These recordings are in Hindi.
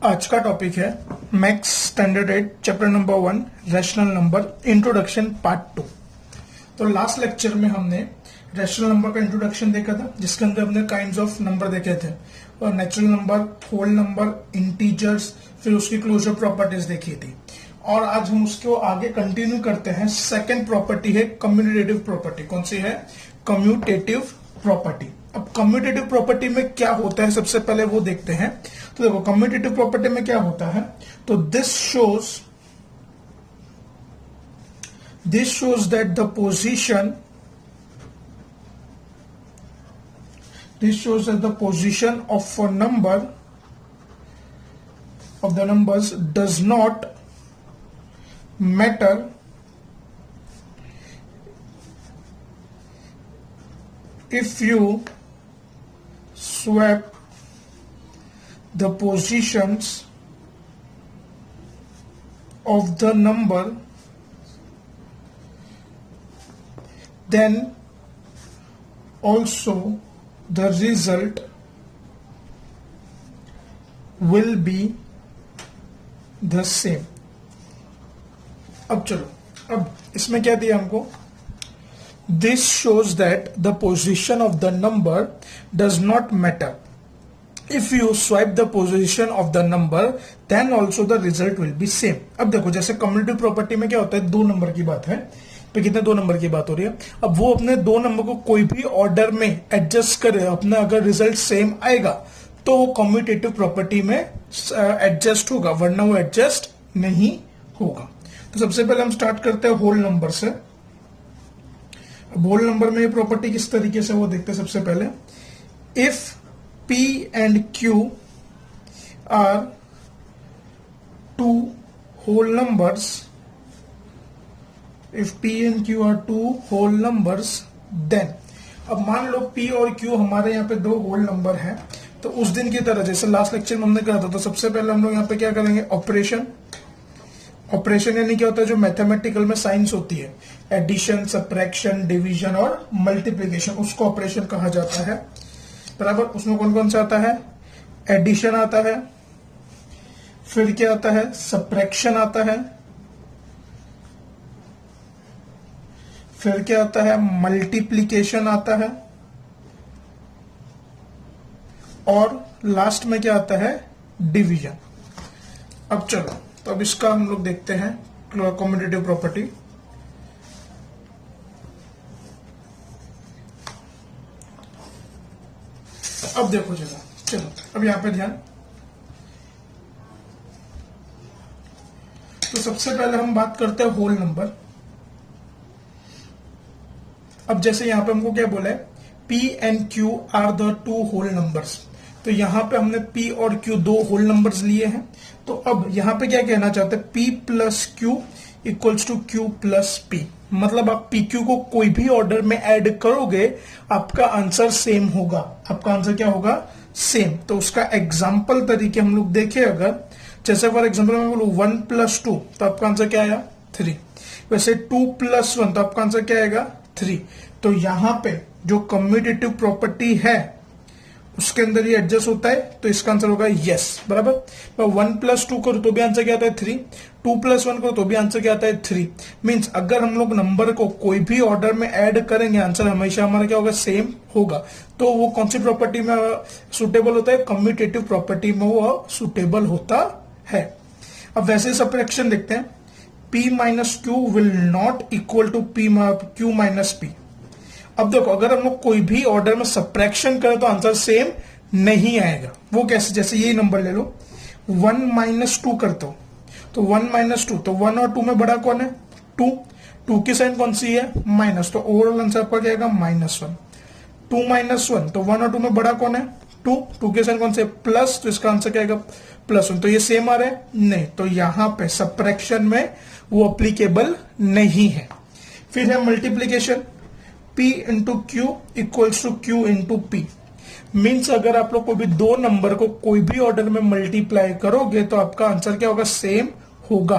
आज का टॉपिक है maths standard 8 chapter number 1 rational number introduction part 2। तो लास्ट लेक्चर में हमने रैशनल नंबर का इंट्रोडक्शन देखा था, जिसके अंदर हमने काइंड्स ऑफ नंबर देखे थे और natural number, whole number, integers, फिर उसकी क्लोजर प्रॉपर्टीज देखी थी। और आज हम उसको आगे कंटिन्यू करते हैं। सेकेंड प्रॉपर्टी है कम्यूटेटिव प्रॉपर्टी। कौन सी है? Commutative property. अब कम्यूटेटिव प्रॉपर्टी में क्या होता है सबसे पहले वो देखते हैं। तो देखो कम्यूटेटिव प्रॉपर्टी में क्या होता है, तो this shows that the position of a number of the numbers does not matter if you swap the positions of the number, then also the result will be the same। अब चलो, अब इसमें क्या दिया हमको? This shows that the position of the number does not matter if you swipe the position of the number, then also the result will be same। अब देखो जैसे कम्यूटेटिव प्रॉपर्टी में क्या होता है, दो नंबर की बात है, पे कितने दो नंबर की बात हो रही है। अब वो अपने दो नंबर को कोई भी ऑर्डर में एडजस्ट करे, अपना अगर रिजल्ट सेम आएगा तो वो कम्यूटेटिव प्रॉपर्टी में एडजस्ट होगा, वरना वो एडजस्ट नहीं होगा। तो सबसे पहले हम स्टार्ट करते हैं होल नंबर से। अब होल नंबर में ये प्रॉपर्टी किस तरीके से वो देखते हैं। सबसे पहले if P and Q are two whole numbers, if P and Q are two whole numbers, then अब मान लो P और Q हमारे यहाँ पे दो होल नंबर हैं, तो उस दिन की तरह जैसे लास्ट लेक्चर में हमने कहा था, तो सबसे पहले हम लोग यहाँ पे क्या करेंगे, ऑपरेशन। ऑपरेशन यानी क्या होता है, जो मैथमेटिकल में साइंस होती है, एडिशन, सब्ट्रैक्शन, डिवीजन और मल्टीप्लिकेशन, उसको ऑपरेशन कहा जाता है। बराबर। उसमें कौन कौन सा आता है? एडिशन आता है, फिर क्या आता है, सब्ट्रैक्शन आता है, फिर क्या आता है, मल्टीप्लिकेशन आता है, और लास्ट में क्या आता है, डिवीजन। अब चलो, तो अब इसका हम लोग देखते हैं कम्यूटेटिव प्रॉपर्टी। अब देखो जरा, चलो अब यहां पे ध्यान। तो सबसे पहले हम बात करते हैं होल नंबर। अब जैसे यहां पे हमको क्या बोला है, P and Q are the two whole numbers. तो यहां पे हमने P और Q दो होल नंबर्स लिए हैं। तो अब यहां पे क्या कहना चाहते हैं, P plus Q equals to Q plus P। मतलब आप PQ को कोई भी ऑर्डर में ऐड करोगे, आपका आंसर सेम होगा। आपका आंसर क्या होगा? सेम। तो उसका एग्जाम्पल तरीके हम लोग देखें, अगर जैसे फॉर एग्जाम्पल मैं बोलूं 1 प्लस 2, तो आपका आंसर क्या आया? 3। वैसे 2 प्लस 1, तो आपका आंसर क्या आएगा? 3। तो यहां पे जो कम्यूटेटिव प्रॉपर्टी है उसके अंदर ये एडजस्ट होता है, तो इसका आंसर होगा यस। बराबर। मैं 1 प्लस 2 करूं तो भी आंसर क्या आता है? 3। 2 प्लस 1 करो तो भी आंसर क्या आता है? 3। मीन्स अगर हम लोग नंबर को कोई भी ऑर्डर में ऐड करेंगे, आंसर हमेशा हमारा क्या होगा? सेम होगा। तो वो कौन सी प्रॉपर्टी में सुटेबल होता है? कम्यूटेटिव प्रॉपर्टी में वो सुटेबल होता है। अब वैसे सब्ट्रैक्शन देखते हैं, P minus Q will not equal to Q minus P। अब देखो, अगर हम लोग कोई भी ऑर्डर में सब्ट्रैक्शन करें तो आंसर सेम नहीं आएगा। वो कैसे? जैसे यही नंबर ले लो, 1 माइनस 2 करते हो तो 1 माइनस 2, तो 1 और 2 में बड़ा कौन है? 2। 2 की साइन कौन सी है? माइनस। तो ओवरऑल आंसर आपका क्या आएगा? -1। 2 माइनस 1, तो 1 और 2 में बड़ा कौन है? 2। 2 की साइन कौन सी है? प्लस। तो इसका आंसर क्या आएगा? +1। तो ये सेम आ रहा है? नहीं। तो यहां पे सब्ट्रैक्शन में वो अप्लीकेबल नहीं है। फिर है multiplication, P into Q equals to Q into P। Means अगर आप लोग को भी दो नंबर को कोई भी ऑर्डर में मल्टीप्लाई करोगे तो आपका आंसर क्या होगा? सेम होगा।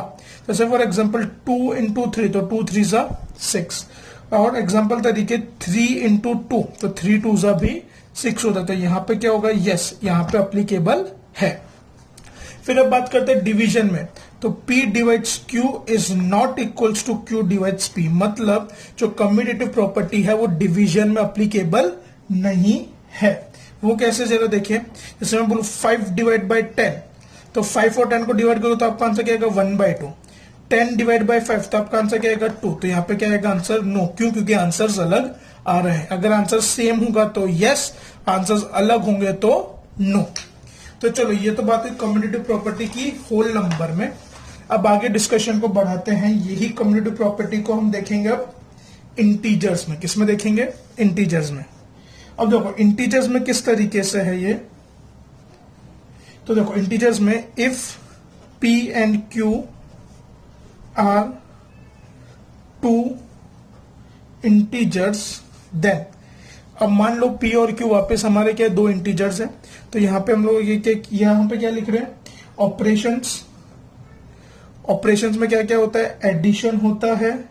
जैसे फॉर एग्जाम्पल 2 इंटू 3, तो 2 3 जा 6। और एग्जाम्पल तरीके 3 इंटू 2, तो 3 2 जा भी 6 होता है। तो यहां पे क्या होगा? यस, यहां पे अप्लीकेबल है। फिर अब बात करते हैं डिवीजन में, तो P divides Q is not equals to Q divides P, मतलब जो कम्यूटेटिव प्रॉपर्टी है वो डिवीजन में अप्लीकेबल नहीं है। वो कैसे, जरा देखिए, जैसे मैं बोलूं 5 डिवाइड बाई 10, तो 5 और 10 को डिवाइड करो तो आपका आंसर क्या आएगा 1/2। 10 डिवाइड बाई 5 तो आपका आंसर क्या आएगा 2। तो यहाँ पे क्या आएगा आंसर नो, क्यों? क्योंकि आंसर्स अलग आ रहे हैं। अगर आंसर सेम होगा तो यस, आंसर्स अलग होंगे तो नो। तो चलो, ये तो बात है कम्यूटेटिव प्रॉपर्टी की होल नंबर में। अब आगे डिस्कशन को बढ़ाते हैं। यही कम्यूटेटिव प्रॉपर्टी को हम देखेंगे अब इंटीजर्स में। किस में देखेंगे? इंटीजर्स में। अब देखो इंटीजर्स में किस तरीके से है ये, तो देखो इंटीजर्स में if P and Q are 2 integers then, अब मान लो P और Q वापस हमारे क्या 2 इंटीजर्स हैं, तो यहां पे हम लोग यहां पे क्या लिख रहे हैं? ऑपरेशंस। ऑपरेशंस में क्या क्या होता है? एडिशन होता है,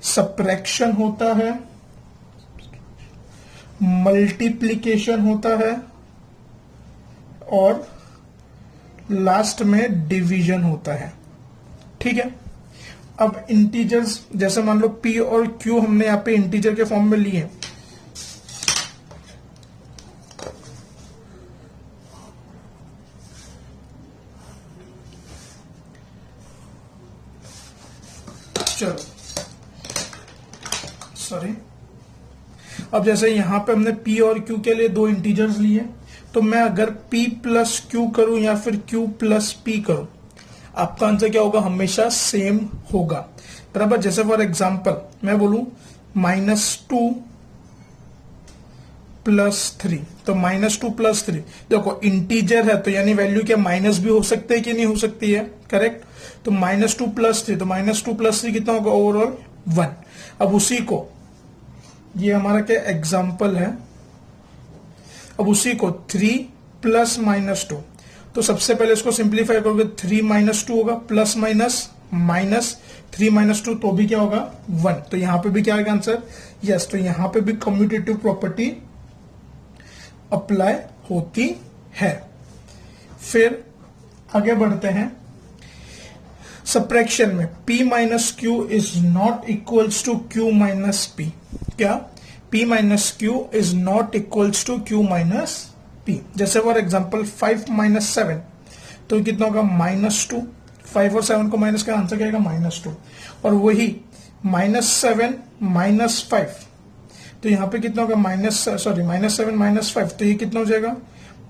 सब्ट्रैक्शन होता है, मल्टीप्लिकेशन होता है और लास्ट में डिवीजन होता है। ठीक है। अब इंटीजर्स, जैसे मान लो P और Q हमने यहां पे इंटीजर के फॉर्म में लिए, चलो सॉरी, अब जैसे यहां पे हमने P और Q के लिए 2 इंटीजर्स लिए, तो मैं अगर P प्लस Q करूं या फिर Q प्लस P करूं, आपका आंसर क्या होगा? हमेशा सेम होगा। बराबर। जैसे फॉर एग्जांपल मैं बोलूं -2 + 3, तो -2 + 3, देखो इंटीजर है तो यानी वैल्यू क्या माइनस भी हो सकते है कि नहीं हो सकती है? करेक्ट। तो -2 + 3, तो -2 + 3 कितना होगा? ओवरऑल 1। अब उसी को, ये हमारा क्या एग्जाम्पल है, अब उसी को 3 + -2, तो सबसे पहले इसको सिंप्लीफाई करोगे 3 - 2 होगा, प्लस माइनस माइनस 3 - 2 तो भी क्या होगा 1। तो यहां पे भी क्या आएगा आंसर? यस। तो यहां पे भी कम्यूटेटिव प्रॉपर्टी अप्लाई होती है। फिर आगे बढ़ते हैं सब्ट्रैक्शन में। P - Q is not equals to Q - P। क्या? P - Q is not equals to Q - P। जैसे फॉर एग्जांपल 5 - 7, तो कितना होगा? -2। 5 और 7 को माइनस का आंसर क्या आएगा? -2। और वही -7 - 5, तो यहां पे कितना होगा? -7 - 5, तो ये कितना हो जाएगा?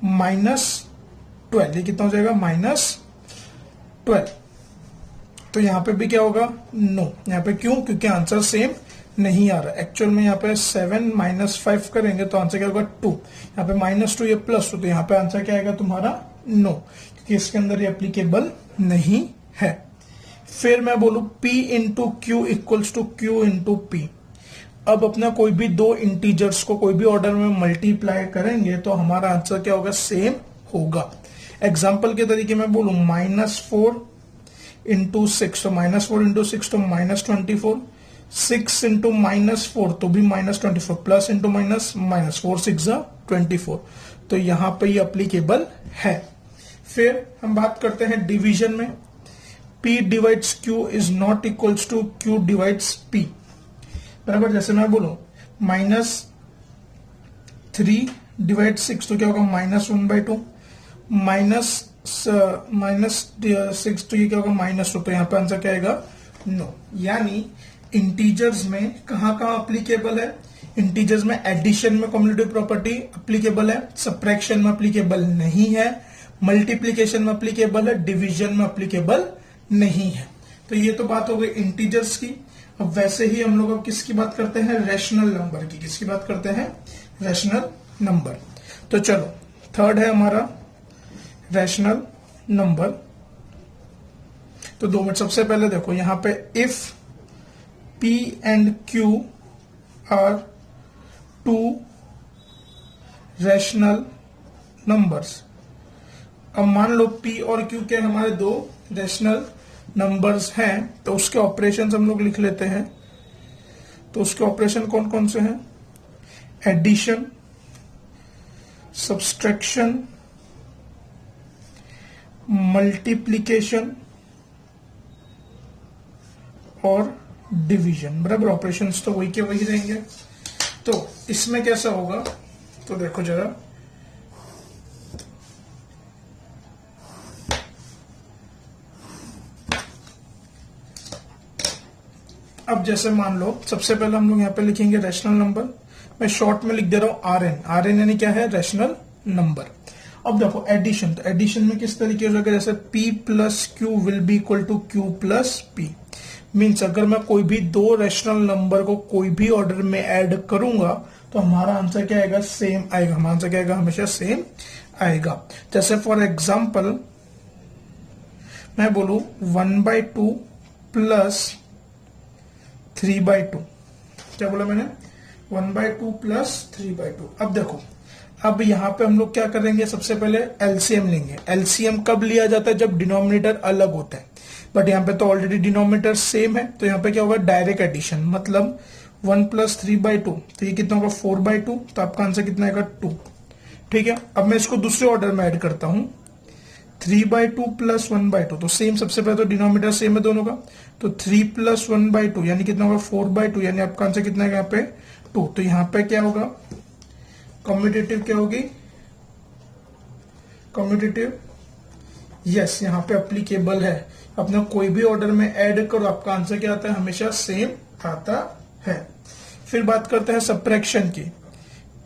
-12। ये कितना हो जाएगा? -12। तो यहां पे भी क्या होगा? नो। यहां पे क्यों? क्योंकि आंसर सेम नहीं आ रहा। एक्चुअल में यहाँ पे 7 - 5 करेंगे तो आंसर क्या होगा? 2। यहाँ पे -2 ये +2, तो यहाँ पे आंसर क्या आएगा तुम्हारा? नो, क्योंकि इसके अंदर ये एप्लीकेबल नहीं है। फिर मैं बोलू P × Q equals to Q × P। अब अपना कोई भी 2 इंटीजर्स को कोई भी ऑर्डर में मल्टीप्लाई करेंगे तो हमारा आंसर क्या होगा? सेम होगा। एग्जाम्पल के तरीके में बोलू -4 × 6, तो -4 × 6 तो -24, 6 × -4 तो भी -24, प्लस इंटू माइनस माइनस, 4 × 6 = 24। तो यहां पे ये अप्लीकेबल है। फिर हम बात करते हैं डिवीजन में। P divides Q is not equals to Q divides P। बराबर। जैसे मैं बोलूं -3 / 6, तो क्या होगा? -1/2, -6 तो ये क्या होगा? -2। तो यहां पे आंसर क्या आएगा? नो। यानी इंटीजर्स में कहां कहां अप्लीकेबल है? इंटीजर्स में एडिशन में कम्यूटेटिव प्रॉपर्टी अप्लीकेबल है, सब्ट्रैक्शन में अप्लीकेबल नहीं है, मल्टीप्लीकेशन में अप्लीकेबल है, डिवीजन में अप्लीकेबल नहीं है। तो ये तो बात हो गई इंटीजर्स की। अब वैसे ही हम लोग अब किसकी बात करते हैं? रैशनल नंबर की। किसकी बात करते हैं? Rational number. तो चलो, थर्ड है हमारा रैशनल नंबर। तो 2 मिनट, सबसे पहले देखो यहां पे if P and Q are 2 rational numbers. अब मान लो P और Q के हमारे 2 रैशनल नंबर्स हैं, तो उसके ऑपरेशंस हम लोग लिख लेते हैं। तो उसके ऑपरेशन कौन कौन से हैं? एडिशन, सब्सट्रैक्शन मल्टीप्लीकेशन और डिवीजन, बराबर। ऑपरेशंस तो वही के वही रहेंगे। तो इसमें कैसा होगा, तो देखो जरा, अब जैसे मान लो सबसे पहले हम लोग यहाँ पे लिखेंगे रैशनल नंबर। मैं शॉर्ट में लिख दे रहा हूं आर एन। आर एन यानी क्या है, रैशनल नंबर। अब देखो एडिशन, तो एडिशन में किस तरीके से होगा, जैसे p plus Q will be equal to Q plus P. Means अगर मैं कोई भी दो रैशनल नंबर को कोई भी ऑर्डर में ऐड करूंगा तो हमारा आंसर क्या आएगा, सेम आएगा। हमारा आंसर क्या आएगा, हमेशा सेम आएगा। जैसे फॉर एग्जाम्पल मैं बोलू 1/2 प्लस 3/2। क्या बोला मैंने, 1/2 प्लस 3/2। अब देखो, अब यहां पे हम लोग क्या करेंगे, सबसे पहले एलसीएम लेंगे। एलसीएम कब लिया जाता है, जब डिनोमिनेटर अलग होता है। बट यहाँ पे तो ऑलरेडी डिनोमिनेटर सेम है, तो यहाँ पे क्या होगा, डायरेक्ट एडिशन। मतलब 1 प्लस 3/2, तो ये कितना होगा 4/2, तो आपका आंसर कितना आएगा 2। ठीक है, अब मैं इसको दूसरे ऑर्डर में ऐड करता हूं, 3/2 प्लस 1/2, तो सेम, सबसे पहले तो डिनोमिनेटर सेम है दोनों का, तो 3 प्लस 1/2 यानी कितना होगा 4/2, यानी आपका आंसर कितना है यहाँ पे 2। तो यहाँ पे क्या होगा, कम्यूटेटिव क्या होगी, कम्यूटेटिव, यस, यहाँ पे अप्लीकेबल है। अपना कोई भी ऑर्डर में ऐड करो, आपका आंसर क्या आता है, हमेशा सेम आता है। फिर बात करते हैं सब्ट्रैक्शन की।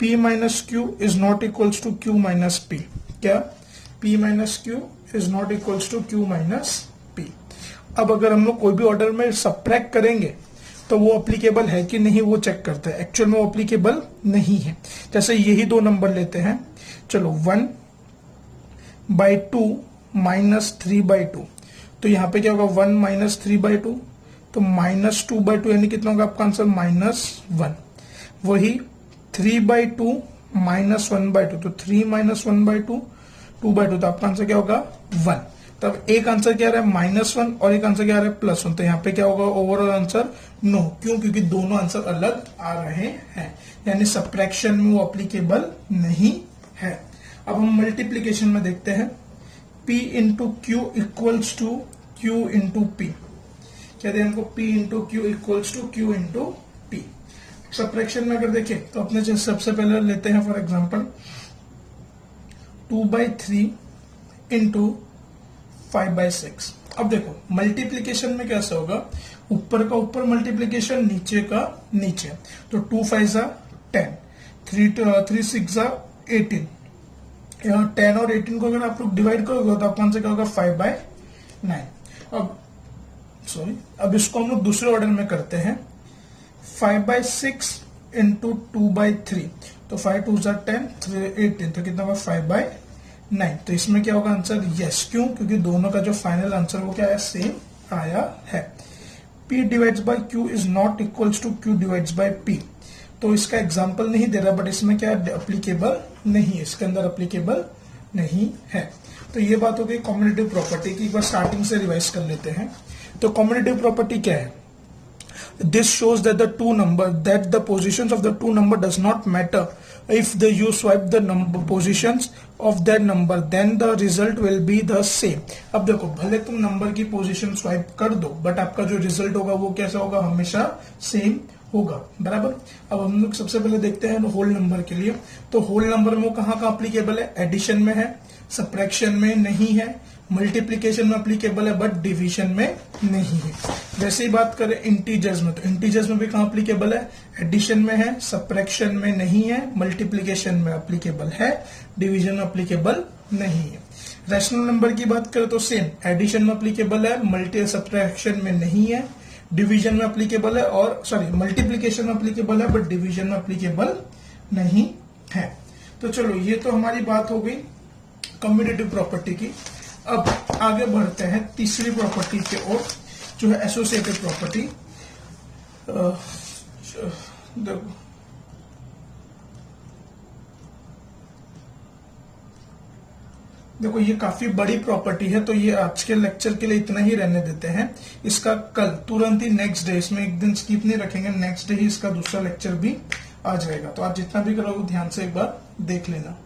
p minus Q is not equals to q minus P. क्या, p minus Q is not equals to q minus P. अब अगर हम लोग कोई भी ऑर्डर में सब्ट्रैक्ट करेंगे तो वो अप्लीकेबल है कि नहीं वो चेक करते हैं। एक्चुअल में वो अप्लीकेबल नहीं है। जैसे यही दो नंबर लेते हैं, चलो 1/2 माइनस 3/2, तो यहाँ पे क्या होगा 1 माइनस 3/2, तो माइनस 2/2 यानी कितना होगा आपका आंसर -1। वही 3/2 माइनस 1/2, तो 3 माइनस 1/2 2/2, तो आपका आंसर क्या होगा 1। तब एक आंसर क्या आ रहा है -1 और एक आंसर क्या आ रहा है +1, तो यहाँ पे क्या होगा ओवरऑल आंसर नो। क्यों, क्योंकि दोनों आंसर अलग आ रहे हैं, यानी सब्ट्रैक्शन में वो अप्लीकेबल नहीं है। अब हम मल्टीप्लीकेशन में देखते हैं, p into Q equals to q into P. क्या दे हमको, p into Q equals to q into P. Subtraction में अगर देखें तो अपने सबसे पहले लेते हैं फॉर एग्जांपल 2/3 इंटू 5/6। अब देखो मल्टीप्लीकेशन में कैसा होगा, ऊपर का ऊपर मल्टीप्लीकेशन, नीचे का नीचे, तो 2 5 जा 10, 3 6 जा 18। 10 और 18 को अगर आप लोग डिवाइड करोगे तो आपका आंसर क्या होगा 5/9। अब इसको हम लोग दूसरे ऑर्डर में करते हैं, 5/6 इंटू 2/3, तो 5 2 जा 10, 3 18, तो कितना होगा 5/9। तो इसमें क्या होगा आंसर, यस। क्यों, क्योंकि दोनों का जो फाइनल आंसर वो क्या है, सेम आया है। p divides by q is not equals to q divides by p। तो इसका एग्जांपल नहीं दे रहा, बट इसमें क्या अप्लीकेबल नहीं है, इसके अंदर अप्लीकेबल नहीं है। तो ये बात हो गई कॉम्बिनेटिव प्रॉपर्टी की। एक बार स्टार्टिंग से रिवाइज कर लेते हैं। तो कॉम्बिनेटिव प्रॉपर्टी क्या है, this shows that the positions of the two number does not matter if you swipe the number positions of that number, then the result will be the same। अब देखो भले तुम नंबर की पोजीशन स्वाइप कर दो, बट आपका जो रिजल्ट होगा वो कैसा होगा, हमेशा सेम होगा, बराबर। अब हम लोग सबसे पहले देखते हैं होल नंबर के लिए। तो होल नंबर में वो कहाँ का अप्लीकेबल है, एडिशन में है, सब्ट्रैक्शन में नहीं है, मल्टीप्लीकेशन में अप्लीकेबल है बट डिवीजन में नहीं है। वैसे ही बात करें इंटीजर्स में, तो इंटीजर्स में भी कहाँ अप्लीकेबल है, एडिशन में है, सब्ट्रैक्शन में नहीं है, मल्टीप्लीकेशन में अप्लीकेबल है, डिवीजन में अप्लीकेबल नहीं है। रैशनल नंबर की बात करें तो सेम, एडिशन में अप्लीकेबल है, मल्टी सब्ट्रैक्शन में नहीं है, डिवीजन में अप्लीकेबल है, और सॉरी मल्टीप्लीकेशन में अप्लीकेबल है बट डिवीजन में अप्लीकेबल नहीं है। तो चलो ये तो हमारी बात हो गई कम्यूटेटिव प्रॉपर्टी की। अब आगे बढ़ते हैं तीसरी प्रॉपर्टी की ओर, जो है एसोसिएटिव प्रॉपर्टी। देखो ये काफी बड़ी प्रॉपर्टी है, तो ये आज के लेक्चर के लिए इतना ही रहने देते हैं। इसका कल तुरंत ही नेक्स्ट डे, इसमें एक दिन स्किप नहीं रखेंगे, नेक्स्ट डे ही इसका दूसरा लेक्चर भी आ जाएगा। तो आप जितना भी करोगे ध्यान से एक बार देख लेना।